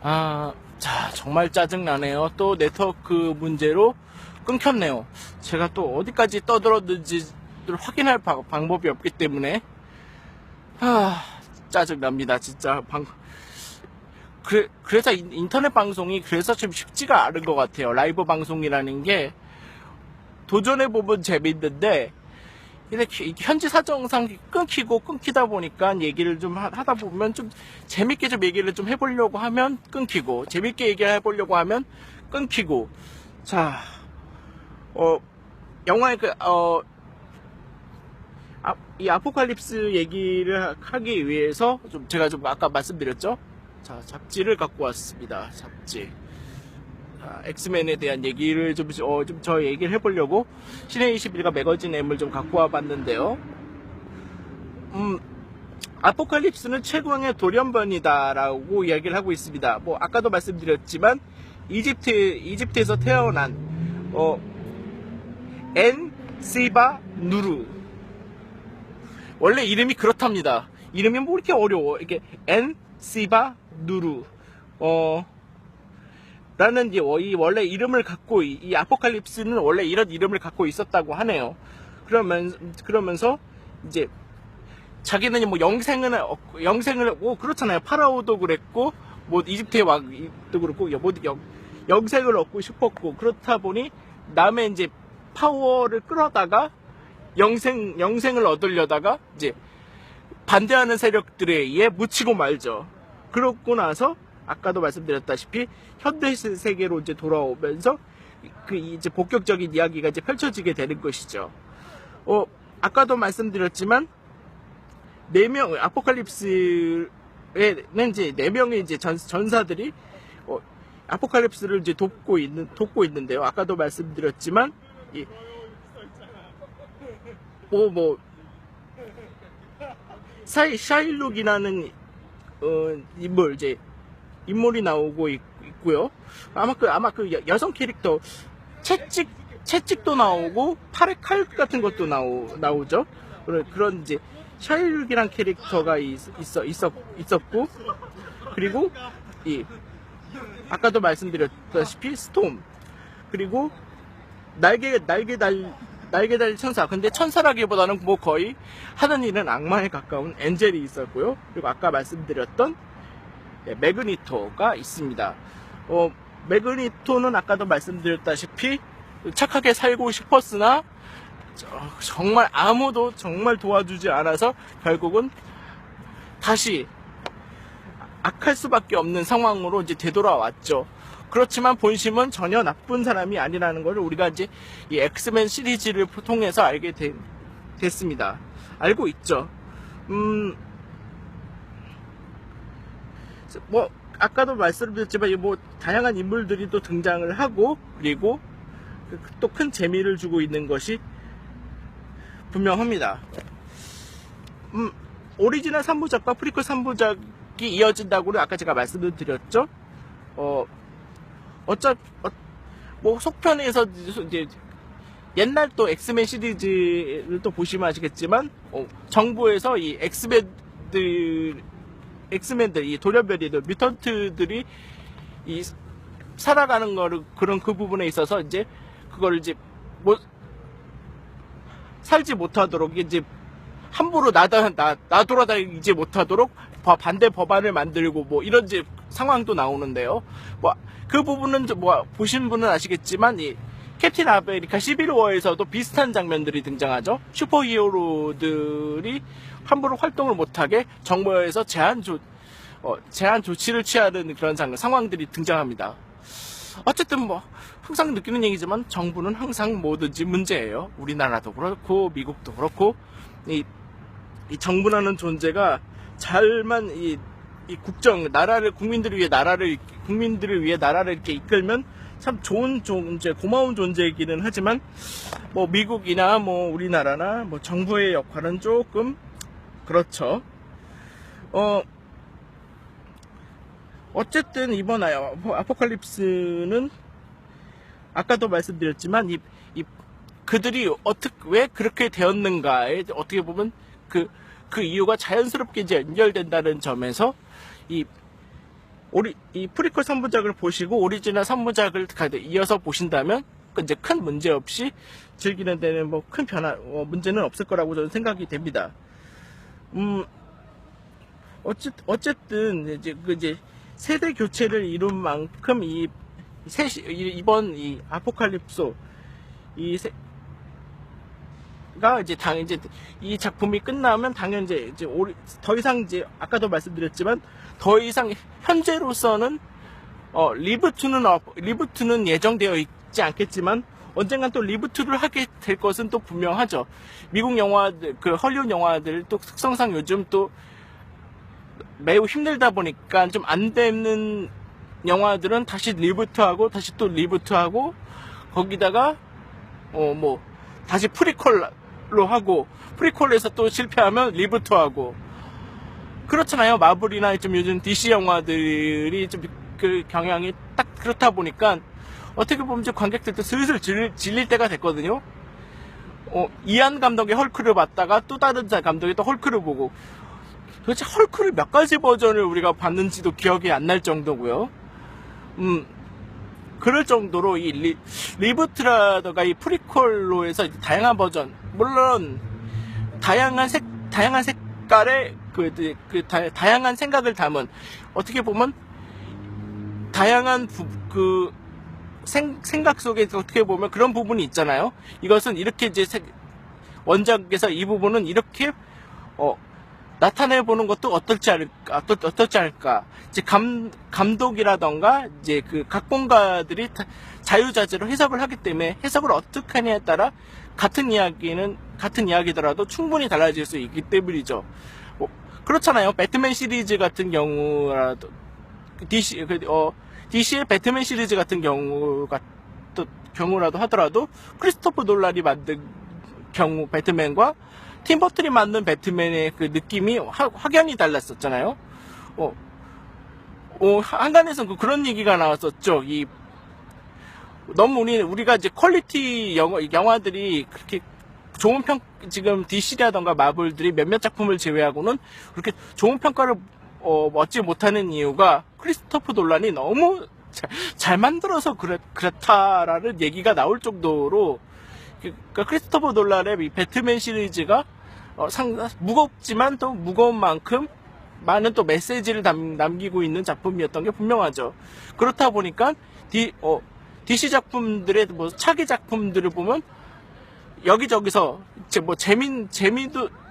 자, 정말 짜증나네요. 또 네트워크 문제로 끊겼네요. 제가 또 어디까지 떠들었는지 확인할 방법이 없기 때문에, 짜증납니다, 진짜. 그래서 인터넷 방송이 그래서 좀 쉽지가 않은 것 같아요. 라이브 방송이라는 게 도전해보면 재밌는데, 근데 현지 사정상 끊기다 보니까 얘기를 좀 하다 보면 좀 재밌게 좀 얘기를 좀 해보려고 하면 끊기고, 재밌게 얘기를 해보려고 하면 끊기고. 자, 영화의 이 아포칼립스 얘기를 하기 위해서 제가 좀 아까 말씀드렸죠? 자, 잡지를 갖고 왔습니다. 잡지. 엑스맨에 대한 얘기를 저 얘기를 해보려고 신의 21가 매거진 M을 좀 갖고 와봤는데요. 아포칼립스는 최고의 돌연변이다라고 이야기를 하고 있습니다. 뭐 아까도 말씀드렸지만 이집트에서 태어난 엔 시바 누르, 원래 이름이 그렇답니다. 이름이 뭐 이렇게 어려워. 이렇게 엔 시바 누르 라는 원래 이름을 갖고, 이 아포칼립스는 원래 이런 이름을 갖고 있었다고 하네요. 그러면서 이제 자기는 뭐 영생을 그렇잖아요. 파라오도 그랬고, 뭐 이집트의 왕도 그렇고, 영생을 얻고 싶었고, 그렇다 보니 남의 이제 파워를 끌어다가 영생을 얻으려다가 이제 반대하는 세력들에 의해 묻히고 말죠. 그러고 나서 아까도 말씀드렸다시피 현대 세계로 이제 돌아오면서 이제 본격적인 이야기가 이제 펼쳐지게 되는 것이죠. 아까도 말씀드렸지만 아포칼립스에는 이제 4명의 이제 전사들이 아포칼립스를 이제 돕고 있는데요. 아까도 말씀드렸지만 샤일룩이라는 인물이 나오고 있고요. 아마 그 여성 캐릭터 채찍도 나오고 팔에 칼 같은 것도 나오죠. 그런 이제 샤일룩이란 캐릭터가 있었고, 그리고 아까도 말씀드렸다시피 스톰, 그리고 날개 달 천사. 근데 천사라기보다는 뭐 거의 하는 일은 악마에 가까운 엔젤이 있었고요. 그리고 아까 말씀드렸던 매그니토가 있습니다. 매그니토는 아까도 말씀드렸다시피 착하게 살고 싶었으나 정말 아무도 정말 도와주지 않아서 결국은 다시 악할 수밖에 없는 상황으로 이제 되돌아왔죠. 그렇지만 본심은 전혀 나쁜 사람이 아니라는 걸 우리가 이제 이 엑스맨 시리즈를 통해서 알게 됐습니다. 알고 있죠. 뭐 아까도 말씀드렸지만 뭐 다양한 인물들이 또 등장을 하고, 그리고 또 큰 재미를 주고 있는 것이 분명합니다. 오리지널 3부작과 프리퀄 3부작이 이어진다고 아까 제가 말씀을 드렸죠. 뭐 속편에서 이제 옛날 또 엑스맨 시리즈를 또 보시면 아시겠지만, 정부에서 이 엑스맨들, 이 돌연변이들, 뮤턴트들이 살아가는 그런 그 부분에 있어서 이제 그걸 이제 뭐 살지 못하도록, 이제 함부로 나돌아다니지 못하도록 반대 법안을 만들고 뭐 이런 이제 상황도 나오는데요. 뭐 그 부분은 뭐 보신 분은 아시겠지만 이 캡틴 아메리카 시빌워에서도 비슷한 장면들이 등장하죠. 슈퍼히어로들이 함부로 활동을 못하게 정부에서 제한 조치를 취하는 그런 상황들이 등장합니다. 어쨌든 뭐 항상 느끼는 얘기지만 정부는 항상 뭐든지 문제예요. 우리나라도 그렇고 미국도 그렇고, 이 정부라는 존재가 잘만 이 국민들을 위해 나라를 이렇게 이끌면 참 좋은 존재, 고마운 존재이기는 하지만, 뭐 미국이나 뭐 우리나라나 뭐 정부의 역할은 조금 그렇죠. 어쨌든 이번 아포칼립스는 아까도 말씀드렸지만 그들이 왜 그렇게 되었는가에 어떻게 보면 그 이유가 자연스럽게 이제 연결된다는 점에서 이 프리퀄 3부작을 보시고 오리지널 3부작을 이어서 보신다면 이제 큰 문제 없이 즐기는 데는 뭐 큰 문제는 없을 거라고 저는 생각이 됩니다. 어쨌든 이제 세대 교체를 이룬 만큼 이번 이 아포칼립소 가 이제 이 작품이 끝나면 당연히 이제 더 이상 이제 아까도 말씀드렸지만 더 이상 현재로서는 리부트는 예정되어 있지 않겠지만 언젠간 또 리부트를 하게 될 것은 또 분명하죠. 미국 영화들, 헐리우드 영화들 또 특성상 요즘 또 매우 힘들다 보니까 좀 안 되는 영화들은 다시 리부트하고 다시 또 리부트하고 거기다가 다시 프리퀄로 하고 프리퀄에서 또 실패하면 리부트하고 그렇잖아요. 마블이나 좀 요즘 DC 영화들이 좀 그 경향이 딱 그렇다 보니까 어떻게 보면 좀 관객들도 슬슬 질릴 때가 됐거든요. 이안 감독의 헐크를 봤다가 또 다른 감독이 또 헐크를 보고 도대체 헐크를 몇 가지 버전을 우리가 봤는지도 기억이 안 날 정도고요. 그럴 정도로 이 리부트라든가 이 프리퀄로 해서 다양한 버전, 물론 다양한 색깔의 다양한 생각을 담은 어떻게 보면 다양한 생각 속에 어떻게 보면 그런 부분이 있잖아요. 이것은 이렇게 이제 원작에서 이 부분은 이렇게 나타내보는 것도 어떨지 않을까. 이제 감독이라던가 이제 그 각본가들이 자유자재로 해석을 하기 때문에 해석을 어떻게 하냐에 따라 같은 이야기더라도 충분히 달라질 수 있기 때문이죠. 그렇잖아요. 배트맨 시리즈 같은 경우라도 DC의 배트맨 시리즈 같은 경우라도 하더라도 크리스토퍼 놀란이 만든 경우 배트맨과 팀 버튼이 만든 배트맨의 그 느낌이 확연히 달랐었잖아요. 한간에서 그런 얘기가 나왔었죠. 너무 우리가 이제 퀄리티 영화들이 그렇게 좋은 지금 DC라던가 마블들이 몇몇 작품을 제외하고는 그렇게 좋은 평가를 얻지 못하는 이유가 크리스토퍼 놀란이 너무 잘 만들어서 그렇다라는 얘기가 나올 정도로 그러니까 크리스토퍼 놀란의 이 배트맨 시리즈가 무겁지만 또 무거운 만큼 많은 또 메시지를 남기고 있는 작품이었던 게 분명하죠. 그렇다 보니까 DC 작품들의 차기 작품들을 보면 여기저기서 이제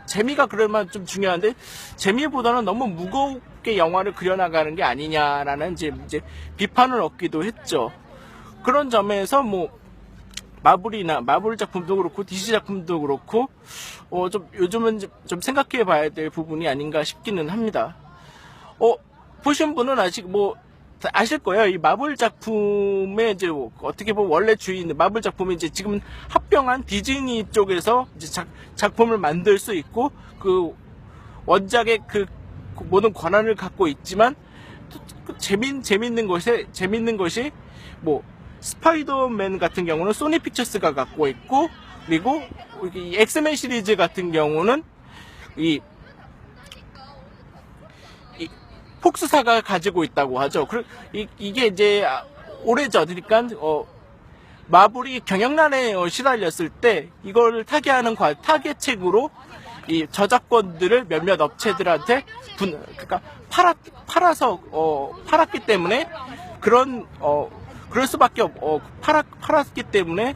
재미가 그럴만 좀 중요한데 재미보다는 너무 무겁게 영화를 그려나가는 게 아니냐라는 이제 비판을 얻기도 했죠. 그런 점에서 마블 작품도 그렇고 DC 작품도 그렇고 좀 요즘은 좀 생각해 봐야 될 부분이 아닌가 싶기는 합니다. 보신 분은 아실 거예요. 이 마블 작품의 이제 어떻게 보면 원래 주인 마블 작품이 이제 지금 합병한 디즈니 쪽에서 이제 작품을 만들 수 있고 그 원작의 그 모든 권한을 갖고 있지만 재밌는 것이 스파이더맨 같은 경우는 소니 픽처스가 갖고 있고 그리고 이 엑스맨 시리즈 같은 경우는 이 폭스사가 가지고 있다고 하죠. 이게 이제 오래전, 그러니까 마블이 경영난에 시달렸을 때 이걸 타개하는 타개책으로 이 저작권들을 몇몇 업체들한테 그러니까 팔았기 때문에 그럴 수밖에 팔았기 때문에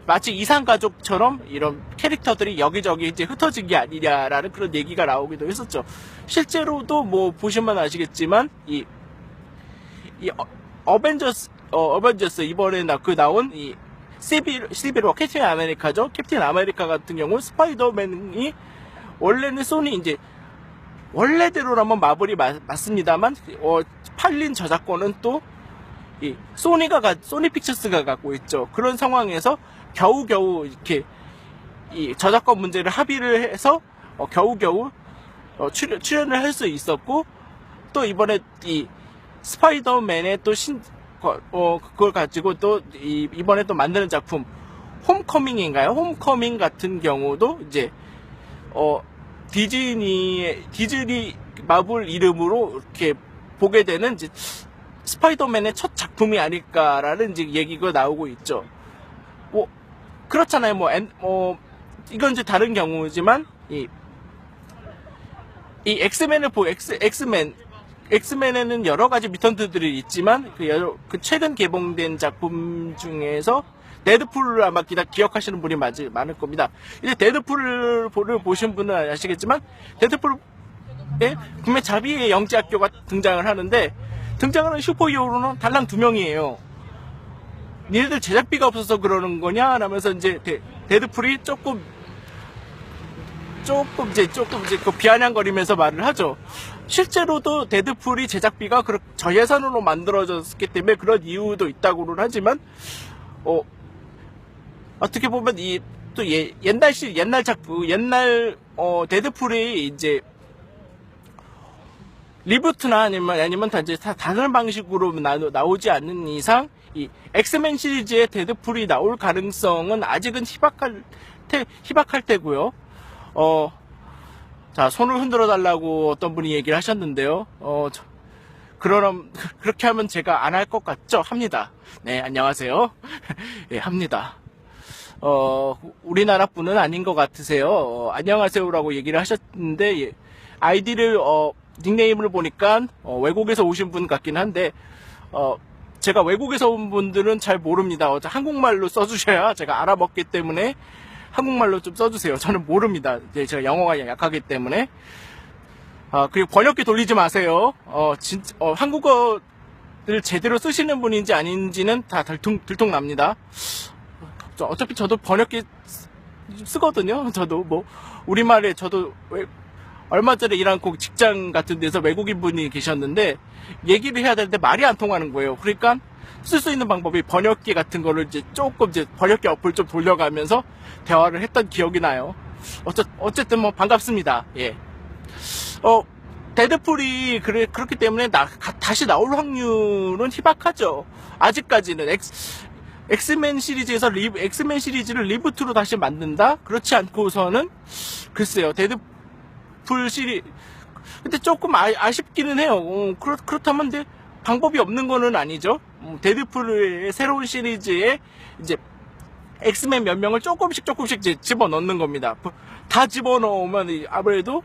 마치 이상가족처럼 이런 캐릭터들이 여기저기 이제 흩어진 게 아니냐라는 그런 얘기가 나오기도 했었죠. 실제로도 보시면 아시겠지만 이 어벤져스 이번에 나온 이 시빌워 캡틴 아메리카죠. 캡틴 아메리카 같은 경우 스파이더맨이 원래는 소니 이제 원래대로라면 마블이 맞습니다만 팔린 저작권은 또 이 소니 픽처스가 갖고 있죠. 그런 상황에서 겨우겨우 이렇게 이 저작권 문제를 합의를 해서 겨우겨우 출연을 할 수 있었고 또 이번에 이 스파이더맨의 또 그걸 가지고 또 이번에 또 만드는 작품 홈커밍인가요? 홈커밍 같은 경우도 이제 디즈니 마블 이름으로 이렇게 보게 되는 이제 스파이더맨의 첫 작품이 아닐까라는 이제 얘기가 나오고 있죠. 뭐 그렇잖아요. 이건 이제 다른 경우지만 이 엑스맨을 엑스맨에는 여러 가지 뮤턴트들이 있지만 그 최근 개봉된 작품 중에서 데드풀을 아마 기억하시는 분이 많을 겁니다. 이제 데드풀을 보신 분은 아시겠지만 데드풀에 분명 자비의 영재학교가 등장을 하는데 등장하는 슈퍼히어로는 달랑 2명이에요. 니네들 제작비가 없어서 그러는 거냐? 라면서 이제 데드풀이 조금 그 비아냥거리면서 말을 하죠. 실제로도 데드풀이 제작비가 저예산으로 만들어졌기 때문에 그런 이유도 있다고는 하지만, 어떻게 보면 옛날 작품, 데드풀이 이제 리부트나 아니면 다 다른 방식으로 나오지 않는 이상, 이 엑스맨 시리즈의 데드풀이 나올 가능성은 아직은 희박할 때고요. 자, 손을 흔들어 달라고 어떤 분이 얘기를 하셨는데요. 그렇게 하면 제가 안 할 것 같죠? 합니다. 네, 안녕하세요. 예, 합니다. 우리나라 분은 아닌 것 같으세요. 안녕하세요라고 얘기를 하셨는데, 예, 아이디를, 닉네임을 보니까, 외국에서 오신 분 같긴 한데, 제가 외국에서 온 분들은 잘 모릅니다. 한국말로 써주셔야 제가 알아먹기 때문에, 한국말로 좀 써주세요. 저는 모릅니다. 제가 영어가 약하기 때문에. 그리고 번역기 돌리지 마세요. 한국어를 제대로 쓰시는 분인지 아닌지는 다 들통납니다. 어차피 저도 번역기 쓰거든요. 저도 우리말에 저도 얼마 전에 일한 직장 같은 데서 외국인 분이 계셨는데 얘기를 해야 되는데 말이 안 통하는 거예요. 그러니까 쓸 수 있는 방법이 번역기 같은 거를 조금 번역기 어플 좀 돌려가면서 대화를 했던 기억이 나요. 어쨌든 반갑습니다. 예. 데드풀이 그렇기 때문에 다시 나올 확률은 희박하죠. 아직까지는 엑스맨 시리즈에서 엑스맨 시리즈를 리부트로 다시 만든다? 그렇지 않고서는 글쎄요. 데드풀 근데 조금 아쉽기는 해요. 그렇다면 방법이 없는 거는 아니죠. 데드풀의 새로운 시리즈에 이제 엑스맨 몇 명을 조금씩 이제 집어넣는 겁니다. 다 집어넣으면 아무래도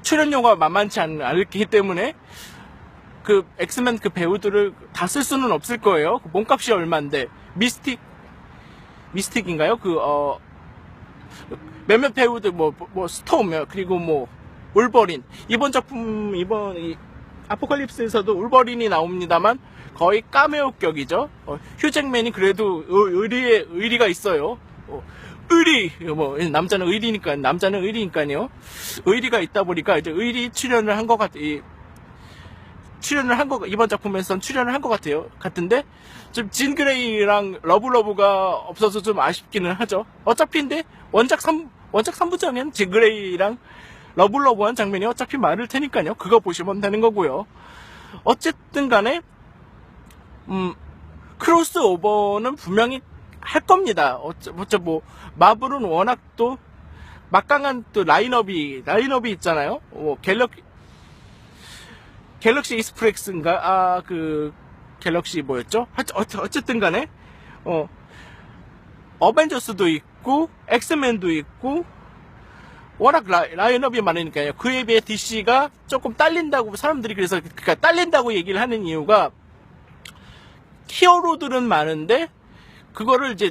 출연료가 만만치 않기 때문에 엑스맨 배우들을 다 쓸 수는 없을 거예요. 몸값이 얼마인데 미스틱인가요? 몇몇 배우들 스톰 그리고 울버린 이번 아포칼립스에서도 울버린이 나옵니다만 거의 카메오격이죠. 휴잭맨이 그래도 의리가 있어요. 남자는 의리니까요. 의리가 있다 보니까 이제 출연을 한 것 이번 작품에선 출연을 한 것 같은데 좀 진 그레이랑 러브가 없어서 좀 아쉽기는 하죠. 어차피 근데 원작 3부작엔 진 그레이랑 러브한 장면이 어차피 많을 테니까요. 그거 보시면 되는 거고요. 어쨌든 간에 크로스오버는 분명히 할 겁니다. 마블은 워낙 또 막강한 또 라인업이 있잖아요. 갤럭시 익스프레스인가? 갤럭시 뭐였죠? 어쨌든 간에 어벤져스도 있고 엑스맨도 있고 워낙 라인업이 많으니까요. 그에 비해 DC가 조금 딸린다고 사람들이 그러니까 딸린다고 얘기를 하는 이유가 히어로들은 많은데 그거를 이제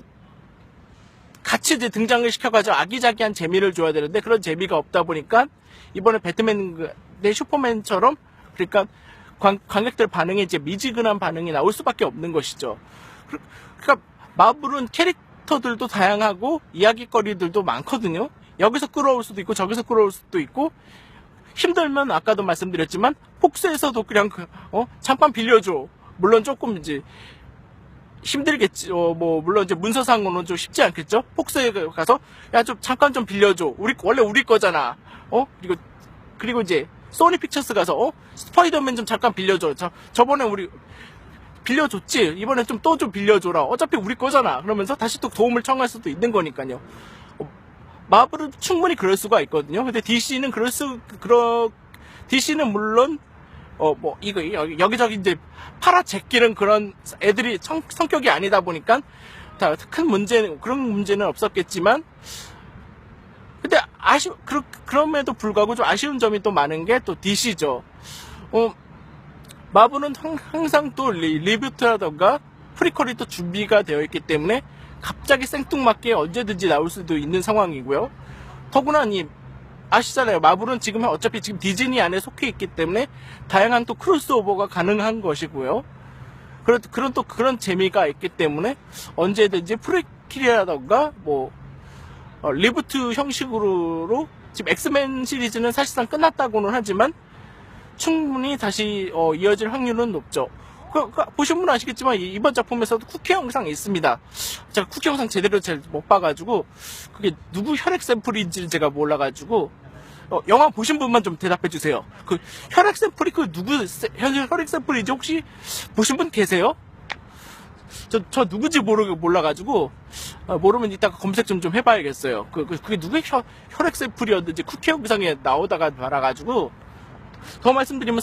같이 이제 등장을 시켜가지고 아기자기한 재미를 줘야 되는데 그런 재미가 없다 보니까 이번에 배트맨 대 슈퍼맨처럼 그러니까 관객들 반응에 이제 미지근한 반응이 나올 수밖에 없는 것이죠. 그러니까 마블은 캐릭터들도 다양하고 이야기거리들도 많거든요. 여기서 끌어올 수도 있고 저기서 끌어올 수도 있고 힘들면 아까도 말씀드렸지만 폭스에서도 그냥 잠깐 빌려줘. 물론 조금 이제 힘들겠죠. 물론 이제 문서상으로는 좀 쉽지 않겠죠. 폭스에 가서 좀 잠깐 좀 빌려줘. 원래 우리 거잖아. 그리고 이제 소니 픽처스 가서 스파이더맨 좀 잠깐 빌려줘. 저번에 우리 빌려줬지. 이번에 또 좀 빌려줘라. 어차피 우리 거잖아. 그러면서 다시 또 도움을 청할 수도 있는 거니까요. 마블은 충분히 그럴 수가 있거든요. 근데 DC는 물론 뭐 이거 여기저기 이제 팔아 제끼는 그런 애들이 성격이 아니다 보니까 다 큰 그런 문제는 없었겠지만, 근데 그럼에도 불구하고 좀 아쉬운 점이 또 많은 게 또 DC죠. 마블은 항상 또 리뷰트라던가 프리퀄이 또 준비가 되어 있기 때문에 갑자기 생뚱맞게 언제든지 나올 수도 있는 상황이고요. 더구나 아시잖아요. 마블은 어차피 지금 디즈니 안에 속해 있기 때문에 다양한 또 크로스오버가 가능한 것이고요. 그런 재미가 있기 때문에 언제든지 프리퀄이라던가 리부트 형식으로 지금 엑스맨 시리즈는 사실상 끝났다고는 하지만 충분히 다시 이어질 확률은 높죠. 보신 분은 아시겠지만 이번 작품에서도 쿠키 영상이 있습니다. 제가 쿠키 영상 제대로 잘 못 봐가지고 그게 누구 혈액 샘플인지를 제가 몰라가지고 영화 보신 분만 좀 대답해 주세요. 그 혈액 샘플이 누구 혈액 샘플인지 혹시 보신 분 계세요? 저 누구지 몰라가지고 모르면 이따가 검색 좀 해봐야겠어요. 그게 누구의 혈액 샘플이었는지 쿠키 영상에 나오다가 말아가지고 더 말씀드리면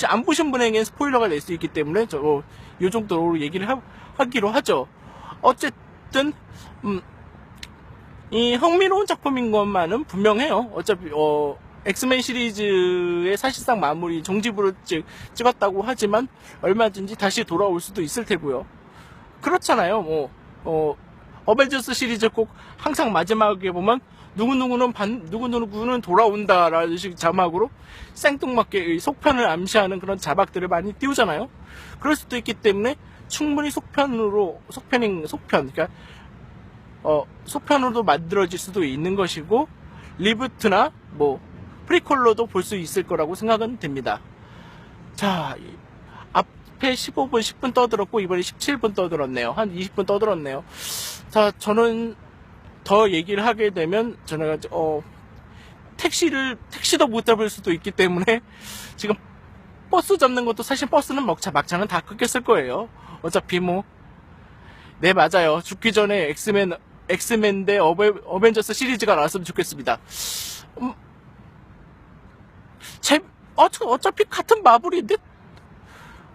안 보신 분에게는 스포일러가 될 수 있기 때문에 요 정도로 얘기를 하기로 하죠. 어쨌든 이 흥미로운 작품인 것만은 분명해요. 어차피 엑스맨 시리즈의 사실상 마무리 종지부를 찍었다고 하지만 얼마든지 다시 돌아올 수도 있을 테고요. 그렇잖아요. 어벤져스 시리즈 꼭 항상 마지막에 보면 누구누구는 돌아온다라는 식 자막으로 생뚱맞게 속편을 암시하는 그런 자막들을 많이 띄우잖아요. 그럴 수도 있기 때문에 충분히 그러니까 속편으로도 만들어질 수도 있는 것이고, 리부트나 프리퀄로도 볼 수 있을 거라고 생각은 됩니다. 자, 앞에 15분, 10분 떠들었고 이번에 17분 떠들었네요. 한 20분 떠들었네요. 자, 저는 더 얘기를 하게 되면 저는 택시도 못 잡을 수도 있기 때문에 지금 버스 잡는 것도 사실 버스는 막차는 다 끊겼을 거예요. 어차피 네, 맞아요. 죽기 전에 엑스맨 대 어벤져스 시리즈가 나왔으면 좋겠습니다. 어차피 같은 마블인데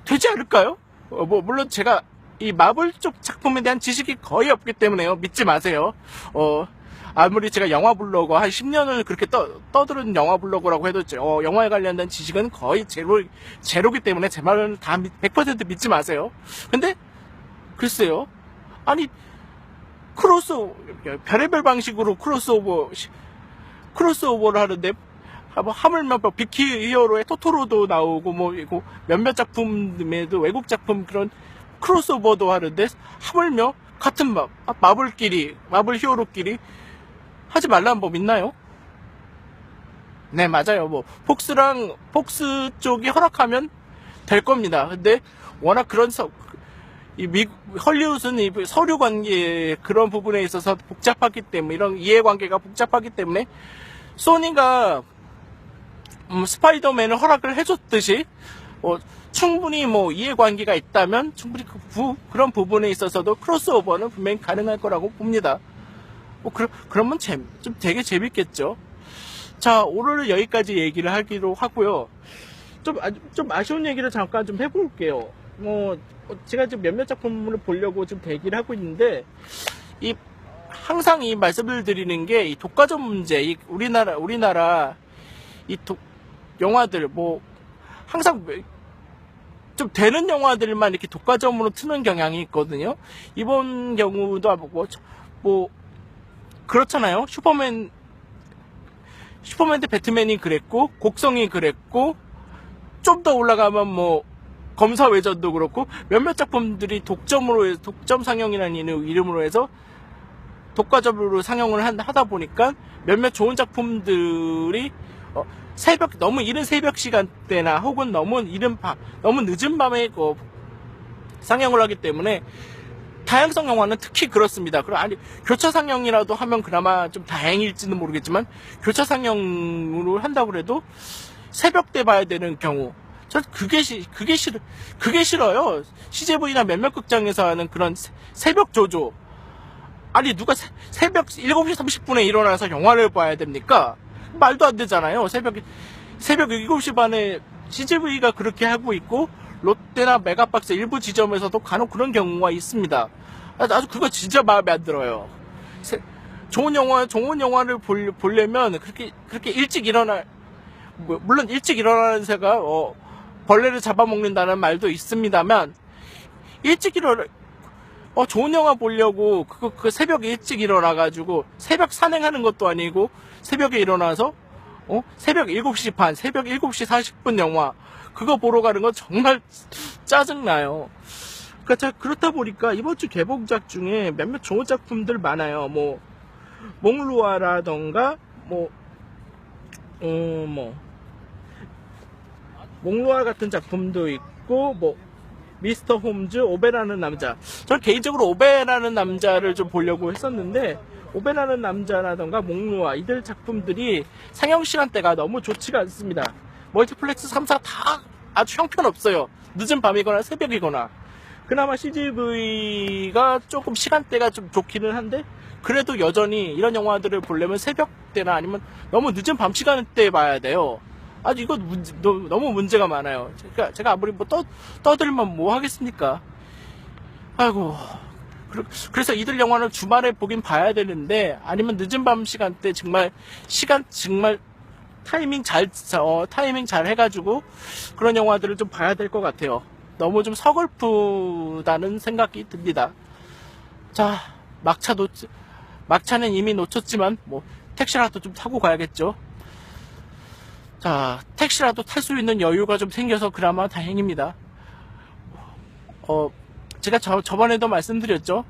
되지 않을까요? 물론 제가 이 마블 쪽 작품에 대한 지식이 거의 없기 때문에요. 믿지 마세요. 아무리 제가 영화 블로거 한 10년을 그렇게 떠들은 영화 블로거라고 해도 영화에 관련된 지식은 거의 제로기 때문에 제 말은 다 100% 믿지 마세요. 근데 글쎄요. 아니 별의별 방식으로 크로스오버를 하는데 하물며 비키 히어로의 토토로도 나오고 몇몇 작품에도 외국 작품 그런 크로스오버도 하는데 하물며 같은 마블 히어로끼리 하지 말라는 법 있나요? 네, 맞아요. 폭스 쪽이 허락하면 될 겁니다. 근데 워낙 헐리우드는 이 서류 관계 그런 부분에 있어서 복잡하기 때문에, 이런 이해관계가 복잡하기 때문에 소니가 스파이더맨을 허락을 해줬듯이 충분히 이해관계가 있다면 충분히 그런 부분에 있어서도 크로스오버는 분명히 가능할 거라고 봅니다. 그러면 좀 되게 재밌겠죠. 자, 오늘은 여기까지 얘기를 하기로 하고요. 좀 아쉬운 얘기를 잠깐 좀 해볼게요. 제가 지금 몇몇 작품을 보려고 지금 대기를 하고 있는데, 항상 이 말씀을 드리는 게 이 독과점 문제, 우리나라 영화들 항상 좀 되는 영화들만 이렇게 독과점으로 트는 경향이 있거든요. 이번 경우도 그렇잖아요. 슈퍼맨 대 배트맨이 그랬고, 곡성이 그랬고, 좀 더 올라가면 검사외전도 그렇고, 몇몇 작품들이 독점 상영이라는 이름으로 해서 독과점으로 상영을 하다 보니까 몇몇 좋은 작품들이 너무 이른 새벽 시간대나 혹은 너무 늦은 밤에 상영을 하기 때문에, 다양성 영화는 특히 그렇습니다. 교차 상영이라도 하면 그나마 좀 다행일지는 모르겠지만, 교차 상영으로 한다고 해도 새벽 때 봐야 되는 경우, 전 그게 싫어요. CJV나 몇몇 극장에서 하는 그런 새벽 조조. 아니, 누가 새벽 7시 30분에 일어나서 영화를 봐야 됩니까? 말도 안 되잖아요. 새벽 7시 반에 CGV가 그렇게 하고 있고, 롯데나 메가박스 일부 지점에서도 간혹 그런 경우가 있습니다. 아주 그거 진짜 마음에 안 들어요. 좋은 영화를 보려면 그렇게 일찍 물론 일찍 일어나는 새가, 벌레를 잡아먹는다는 말도 있습니다만, 좋은 영화 보려고, 새벽에 일찍 일어나가지고, 새벽 산행하는 것도 아니고, 새벽에 일어나서, 새벽 7시 반, 새벽 7시 40분 영화, 그거 보러 가는 건 정말 짜증나요. 그렇다 보니까 이번 주 개봉작 중에 몇몇 좋은 작품들 많아요. 몽루아라던가, 몽루아 같은 작품도 있고, 미스터 홈즈, 오베라는 남자. 저는 개인적으로 오베라는 남자를 좀 보려고 했었는데, 오베라는 남자라던가 몽루아, 이들 작품들이 상영 시간대가 너무 좋지가 않습니다. 멀티플렉스 3사 다 아주 형편없어요. 늦은 밤이거나 새벽이거나. 그나마 CGV가 조금 시간대가 좀 좋기는 한데, 그래도 여전히 이런 영화들을 보려면 새벽때나 아니면 너무 늦은 밤 시간대에 봐야 돼요. 아주 이거 너무 문제가 많아요. 제가 아무리 떠들면 뭐 하겠습니까? 아이고. 그래서 이들 영화를 주말에 보긴 봐야 되는데, 아니면 늦은 밤 시간대 정말 타이밍 잘 해가지고 그런 영화들을 좀 봐야 될 것 같아요. 너무 좀 서글프다는 생각이 듭니다. 자, 막차는 이미 놓쳤지만, 택시라도 좀 타고 가야겠죠. 자, 택시라도 탈 수 있는 여유가 좀 생겨서 그나마 다행입니다. 제가 저번에도 말씀드렸죠.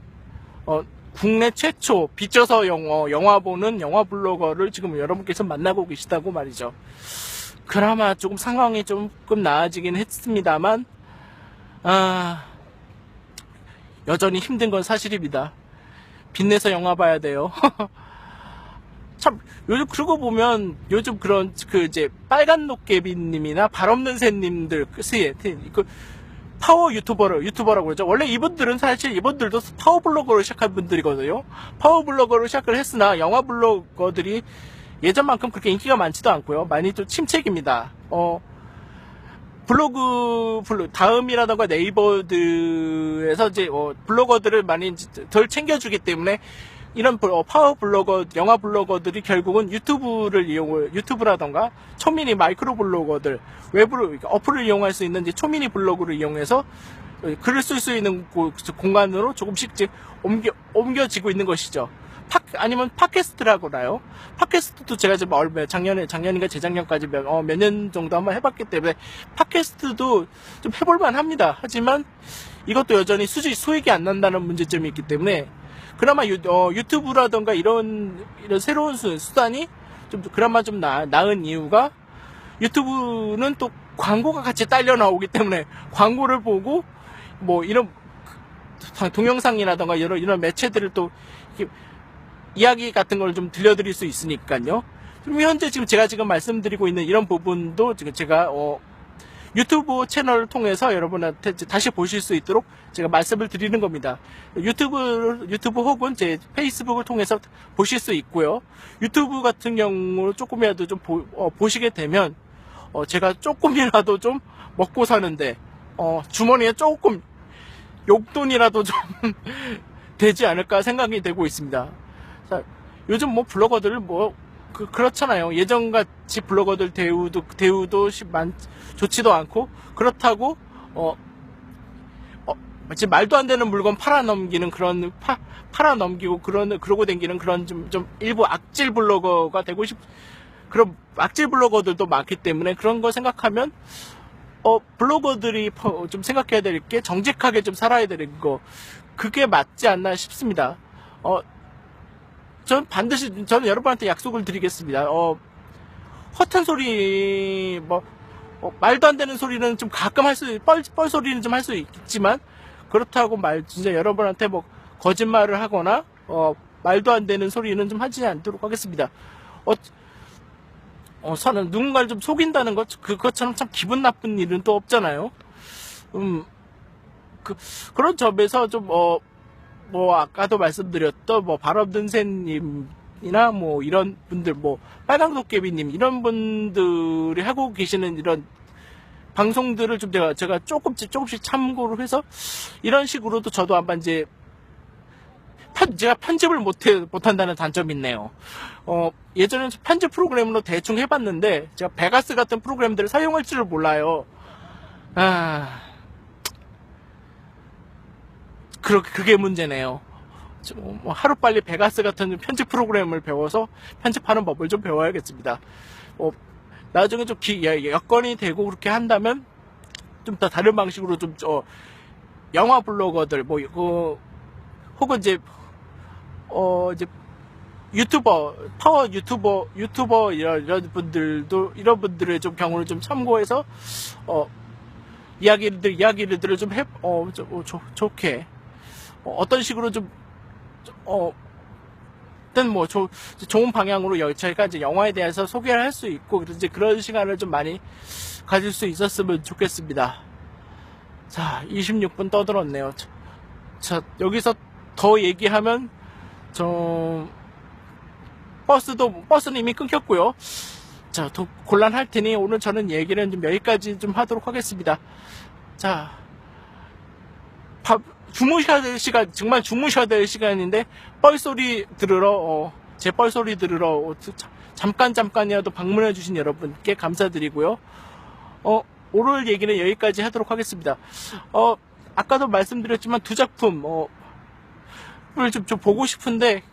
국내 최초 빚져서 영화 보는 영화 블로거를 지금 여러분께서 만나고 계시다고 말이죠. 그나마 조금 상황이 조금 나아지긴 했습니다만, 여전히 힘든 건 사실입니다. 빚내서 영화 봐야 돼요. 참, 요즘 그러고 보면, 요즘 그런, 빨간 노깨비님이나 발없는 새님들, 파워 유튜버라고 그러죠. 원래 이분들도 파워 블로거로 시작한 분들이거든요. 파워 블로거로 시작을 했으나, 영화 블로거들이 예전만큼 그렇게 인기가 많지도 않고요. 많이 좀 침체기입니다. 다음이라던가 네이버드에서 블로거들을 많이 덜 챙겨주기 때문에, 이런 파워 블로거, 영화 블로거들이 결국은 유튜브라던가 초미니 마이크로 블로거들, 어플을 이용할 수 있는 초미니 블로그를 이용해서 글을 쓸 수 있는 공간으로 조금씩 옮겨지고 있는 것이죠. 아니면 팟캐스트라고 나요. 팟캐스트도 제가 지금 작년인가 재작년까지 몇 년 정도 한번 해봤기 때문에 팟캐스트도 좀 해볼만 합니다. 하지만 이것도 여전히 수익이 안 난다는 문제점이 있기 때문에, 그나마 유튜브라던가 이런 새로운 수단이 그나마 좀 나은 이유가, 유튜브는 또 광고가 같이 딸려 나오기 때문에 광고를 보고 이런 동영상이라던가 이런 매체들을 또 이야기 같은 걸 좀 들려드릴 수 있으니까요. 그럼 현재 제가 말씀드리고 있는 이런 부분도 제가 유튜브 채널을 통해서 여러분한테 다시 보실 수 있도록 제가 말씀을 드리는 겁니다. 유튜브 혹은 제 페이스북을 통해서 보실 수 있고요. 유튜브 같은 경우 조금이라도 좀 보시게 되면, 제가 조금이라도 좀 먹고 사는데, 주머니에 조금 용돈이라도 좀 되지 않을까 생각이 되고 있습니다. 자, 요즘 블로거들 그렇잖아요. 예전같이 블로거들 대우도 좋지도 않고, 그렇다고 지금 말도 안 되는 물건 팔아넘기고 그러고 댕기는 그런 좀 일부 악질 블로거가 그런 악질 블로거들도 많기 때문에, 그런 거 생각하면 블로거들이 좀 생각해야 될 게, 정직하게 좀 살아야 되는 거, 그게 맞지 않나 싶습니다. 저는 여러분한테 약속을 드리겠습니다. 허탄 소리, 말도 안 되는 소리는 좀 가끔 뻘 소리는 좀 할 수 있지만, 그렇다고 진짜 여러분한테 거짓말을 하거나, 말도 안 되는 소리는 좀 하지 않도록 하겠습니다. 저는 누군가를 좀 속인다는 그것처럼 참 기분 나쁜 일은 또 없잖아요. 그런 점에서 좀, 뭐 아까도 말씀드렸던 뭐 발업든새님이나 뭐 이런 분들, 뭐 빨강도깨비님 이런 분들이 하고 계시는 이런 방송들을 좀 제가 조금씩 참고를 해서 이런 식으로도 저도 한번 이제 제가 편집을 못한다는 단점이 있네요. 예전에 편집 프로그램으로 대충 해봤는데 제가 베가스 같은 프로그램들을 사용할 줄을 몰라요. 그게 문제네요. 하루빨리 베가스 같은 편집 프로그램을 배워서 편집하는 법을 좀 배워야겠습니다. 나중에 좀 여건이 되고 그렇게 한다면 좀 더 다른 방식으로 좀 영화 블로거들 혹은 이제 파워 유튜버 이런 분들의 좀 경우를 좀 참고해서 이야기들을 좀 좋게 어떤 식으로 일단 뭐 좋은 방향으로 저희가 이제 영화에 대해서 소개를 할 수 있고 이제 그런 시간을 좀 많이 가질 수 있었으면 좋겠습니다. 자, 26분 떠들었네요. 자, 여기서 더 얘기하면 버스는 이미 끊겼고요. 자, 더 곤란할 테니 오늘 저는 얘기는 좀 여기까지 좀 하도록 하겠습니다. 자, 주무셔야 될 시간, 정말 주무셔야 될 시간인데 뻘소리 들으러 제 뻘소리 들으러 잠깐이라도 방문해 주신 여러분께 감사드리고요. 오늘 얘기는 여기까지 하도록 하겠습니다. 아까도 말씀드렸지만 두 작품 좀 보고 싶은데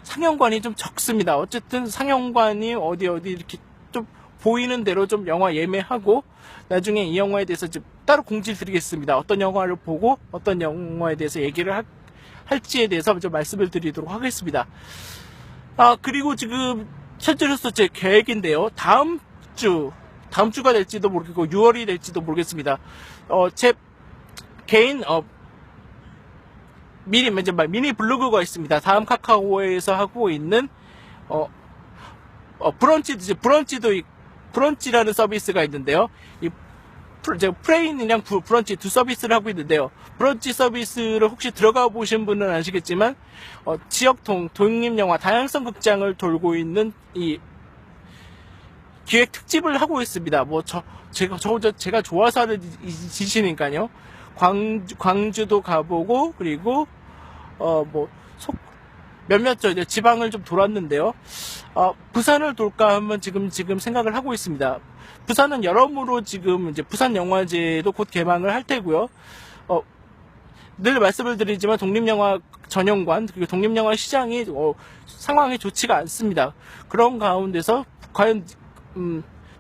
상영관이 좀 적습니다. 어쨌든 상영관이 어디 이렇게 좀 보이는 대로 좀 영화 예매하고 나중에 이 영화에 대해서 좀 따로 공지를 드리겠습니다. 어떤 영화를 보고 어떤 영화에 대해서 얘기를 할지에 대해서 좀 말씀을 드리도록 하겠습니다. 그리고 지금 현재로서 제 계획인데요. 다음 주가 될지도 모르겠고 6월이 될지도 모르겠습니다. 제 개인 미니 블로그가 있습니다. 다음 카카오에서 하고 있는 브런치라는 서비스가 있는데요. 제가 프레인이랑 브런치 두 서비스를 하고 있는데요. 브런치 서비스를 혹시 들어가 보신 분은 아시겠지만 지역 독립영화 다양성 극장을 돌고 있는 이 기획 특집을 하고 있습니다. 제가 좋아서 하는 짓이니까요. 광주도 가보고 그리고 몇몇 지방을 좀 돌았는데요. 부산을 돌까 하면 지금 생각을 하고 있습니다. 부산은 여러모로 지금 이제 부산 영화제도 곧 개방을 할 테고요. 늘 말씀을 드리지만 독립영화 전용관 그리고 독립영화 시장이 상황이 좋지가 않습니다. 그런 가운데서 과연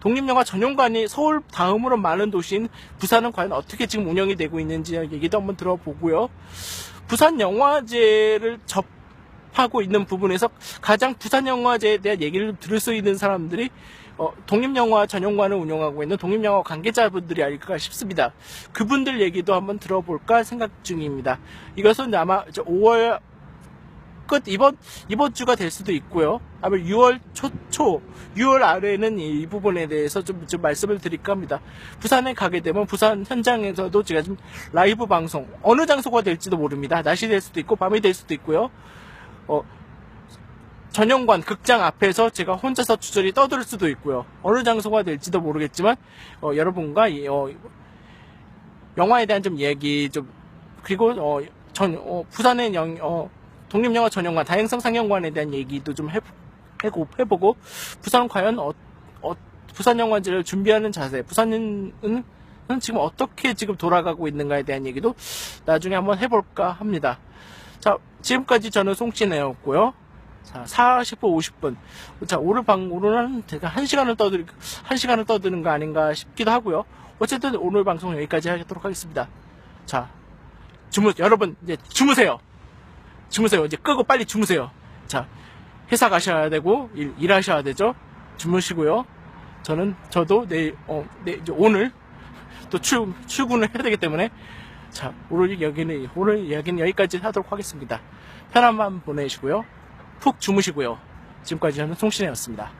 독립영화 전용관이 서울 다음으로 많은 도시인 부산은 과연 어떻게 지금 운영이 되고 있는지 얘기도 한번 들어보고요. 부산 영화제를 접하고 있는 부분에서 가장 부산 영화제에 대한 얘기를 들을 수 있는 사람들이 독립영화 전용관을 운영하고 있는 독립영화 관계자분들이 아닐까 싶습니다. 그분들 얘기도 한번 들어볼까 생각 중입니다. 이것은 아마 5월 끝 이번 주가 될 수도 있고요. 아마 6월 6월 아래는 이 부분에 대해서 좀 말씀을 드릴까 합니다. 부산에 가게 되면 부산 현장에서도 제가 좀 라이브 방송 어느 장소가 될지도 모릅니다. 낮이 될 수도 있고 밤이 될 수도 있고요. 전용관 극장 앞에서 제가 혼자서 주저리 떠들 수도 있고요. 어느 장소가 될지도 모르겠지만 여러분과 영화에 대한 좀 얘기 그리고 부산의 독립영화 전용관 다양성 상영관에 대한 얘기도 좀 해보고 부산 과연 부산 영화제를 준비하는 자세, 부산은 지금 어떻게 지금 돌아가고 있는가에 대한 얘기도 나중에 한번 해볼까 합니다. 자, 지금까지 저는 송진혜였고요. 자, 40분 50분. 자, 오늘은 제가 1시간을 떠드는 거 아닌가 싶기도 하고요. 어쨌든 오늘 방송 여기까지 하도록 하겠습니다. 자, 여러분 이제 주무세요. 이제 끄고 빨리 주무세요. 자, 회사 가셔야 되고 일하셔야 되죠. 주무시고요. 저도 오늘 또 출근을 해야 되기 때문에 자, 오늘 여기는 여기까지 하도록 하겠습니다. 편한 밤 보내시고요. 푹 주무시고요. 지금까지 저는 송신혜였습니다.